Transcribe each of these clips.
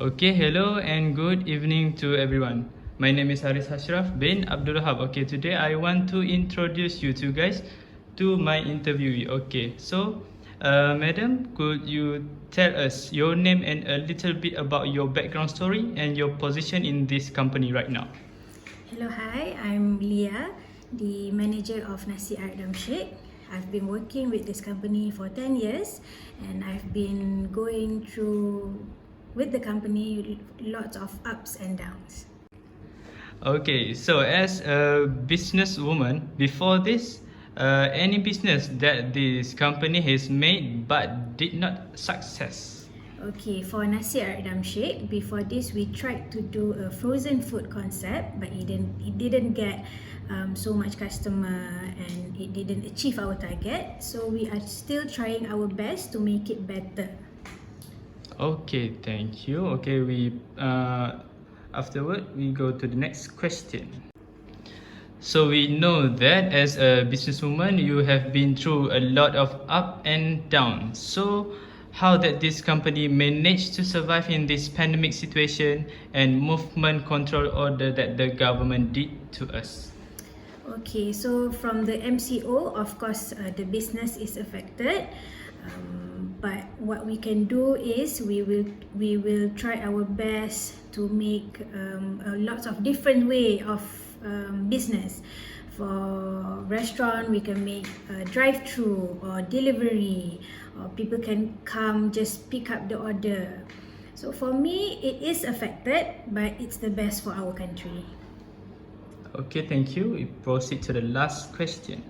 Okay, hello and good evening to everyone. My name is HARISVAAR bin ABDUL. Okay, today I want to introduce you two guys to my interviewee. Okay, so madam, could you tell us your name and a little bit about your background story and your position in this company right now? Hello, hi, I'm Leah, the manager of Nasi Ardam Sheikh. I've been working with this company for 10 years and I've been going through with the company lots of ups and downs. Okay, so as a businesswoman, before this, any business that this company has made but did not success? Okay, for Nasi Ardam Sheikh, before this we tried to do a frozen food concept, but it didn't get so much customer and it didn't achieve our target. So we are still trying our best to make it better. Okay, thank you. Okay, we afterward we go to the next question. So we know that as a businesswoman, you have been through a lot of up and down. So how did this company manage to survive in this pandemic situation and movement control order that the government did to us? Okay, so from the MCO, of course, the business is affected. But what we can do is we will try our best to make lots of different way of business. For restaurant, we can make drive-through or delivery, or people can come just pick up the order. So for me, it is affected, but it's the best for our country. Okay, thank you. We proceed to the last question.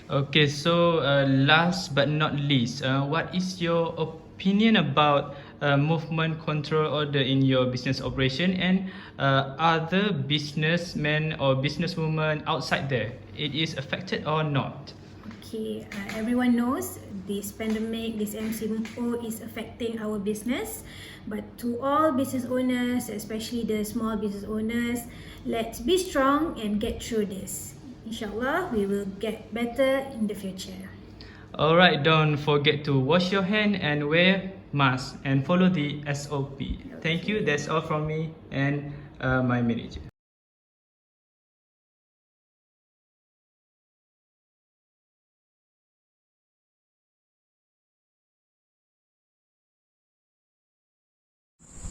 Okay, so last but not least, what is your opinion about movement control order in your business operation and other businessmen or businesswomen outside there? It is affected or not? Okay, everyone knows this pandemic, this MCO is affecting our business. But to all business owners, especially the small business owners, let's be strong and get through this. Inshallah, we will get better in the future. Alright, don't forget to wash your hand and wear mask and follow the SOP. Thank you, that's all from me and my manager.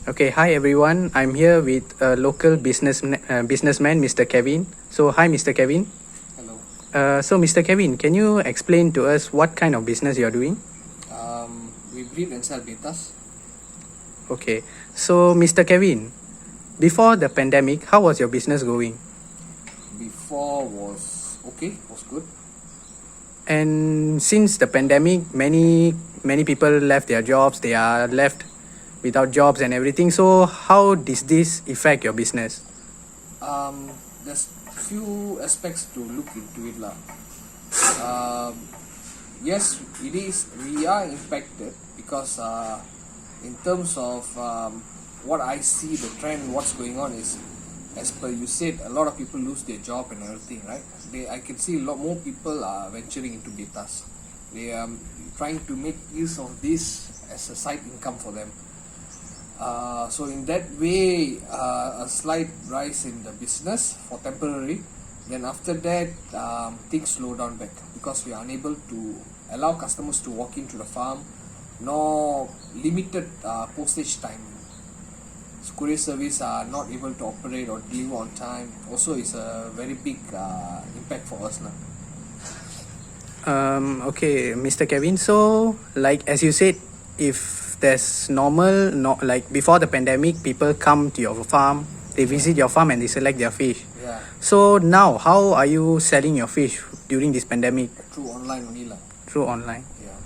Okay, hi everyone. I'm here with a local businessman, Mr. Kevin. So, hi, Mr. Kevin. Hello. So, Mr. Kevin, can you explain to us what kind of business you're doing? We breed and sell betas. Okay, so Mr. Kevin, before the pandemic, how was your business going? Before was okay, was good. And since the pandemic, many people left their jobs. They are left without jobs and everything. So, how does this affect your business? There's few aspects to look into it lah. Yes, it is. We are impacted because in terms of what I see, the trend, what's going on is, as per you said, a lot of people lose their job and everything, right? I can see a lot more people are venturing into betas. They are trying to make use of this as a side income for them. So in that way, a slight rise in the business for temporary. Then after that, things slow down back because we are unable to allow customers to walk into the farm, nor limited postage time. So courier service are not able to operate or deliver on time. Also, is a very big impact for us now. Okay, Mr. Kevin. So, like as you said, if there's like before the pandemic, people come to your farm, they visit your farm and they select their fish. Yeah, So now, how are you selling your fish during this pandemic? through online only lah. Through online. Yeah.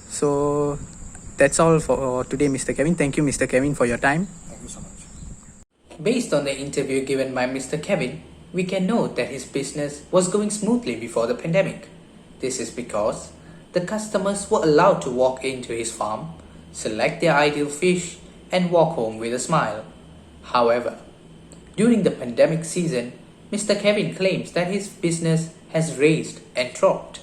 So that's all for today, Mr. Kevin. Thank you, Mr. Kevin, for your time. Thank you so much. Based on the interview given by Mr. Kevin, we can note that his business was going smoothly before the pandemic. This is because the customers were allowed to walk into his farm, select their ideal fish, and walk home with a smile. However, during the pandemic season, Mr. Kevin claims that his business has raised and dropped.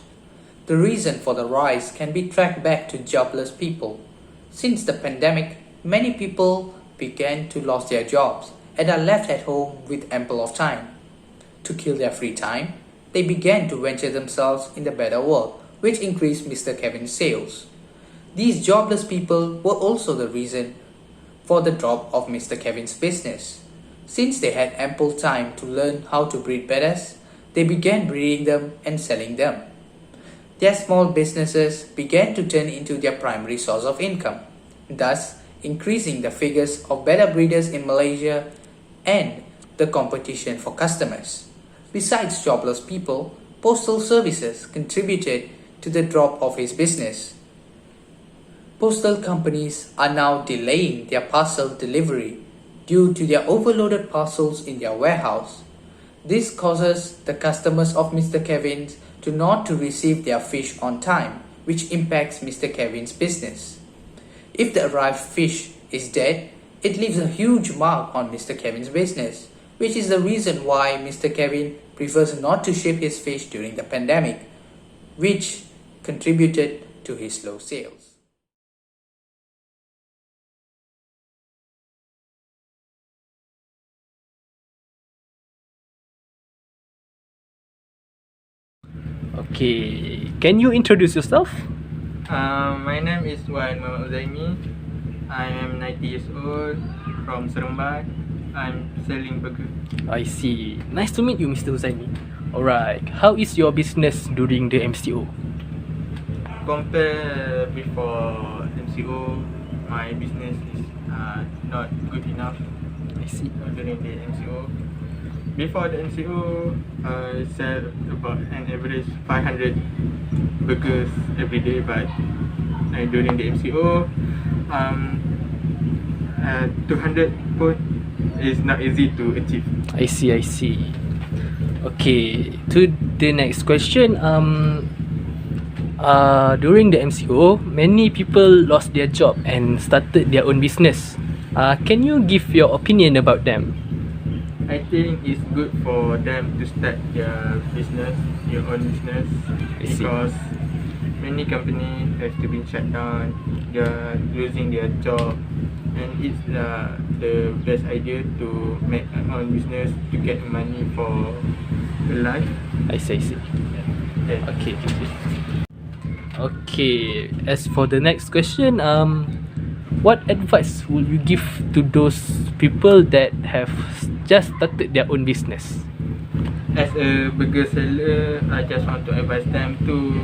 The reason for the rise can be tracked back to jobless people. Since the pandemic, many people began to lose their jobs and are left at home with ample of time. To kill their free time, they began to venture themselves in the better world, which increased Mr. Kevin's sales. These jobless people were also the reason for the drop of Mr. Kevin's business. Since they had ample time to learn how to breed bedders, they began breeding them and selling them. Their small businesses began to turn into their primary source of income, thus increasing the figures of better breeders in Malaysia and the competition for customers. Besides jobless people, postal services contributed to the drop of his business. Postal companies are now delaying their parcel delivery due to their overloaded parcels in their warehouse. This causes the customers of Mr. Kevin's to not to receive their fish on time, which impacts Mr. Kevin's business. If the arrived fish is dead, it leaves a huge mark on Mr. Kevin's business, which is the reason why Mr. Kevin prefers not to ship his fish during the pandemic, which contributed to his low sales. Okay, can you introduce yourself? My name is Wan Muhammad Uzaimi. I am 90 years old from SITHAMBARAM. I'm selling burger. I see. Nice to meet you, Mr. Uzaimi. Alright, how is your business during the MCO? Compare before MCO, my business is not good enough I see. during the MCO. Before the MCO, I sell about an average 500 burgers every day, but during the MCO, 200 pun is not easy to achieve. I see, I see. Okay, to the next question. During the MCO, many people lost their job and started their own business. Can you give your opinion about them? I think it's good for them to start their business, their own business, I see. because many companies have to be shut down. They're losing their job, and it's the best idea to make an own business to get money for the life. I see, I see. Yeah. Okay. Okay, as for the next question, what advice would you give to those people that have just started their own business? As a burger seller, I just want to advise them to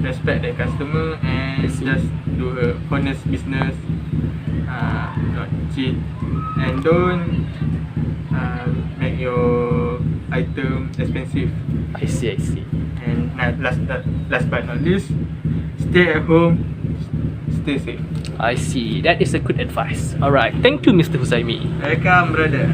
respect their customer and just do a honest business, not cheat, and don't make your item expensive. I see, I see. And last but not least, stay at home, stay safe. I see. That is a good advice. Alright, thank you, Mr. Huzaimi. Welcome, brother.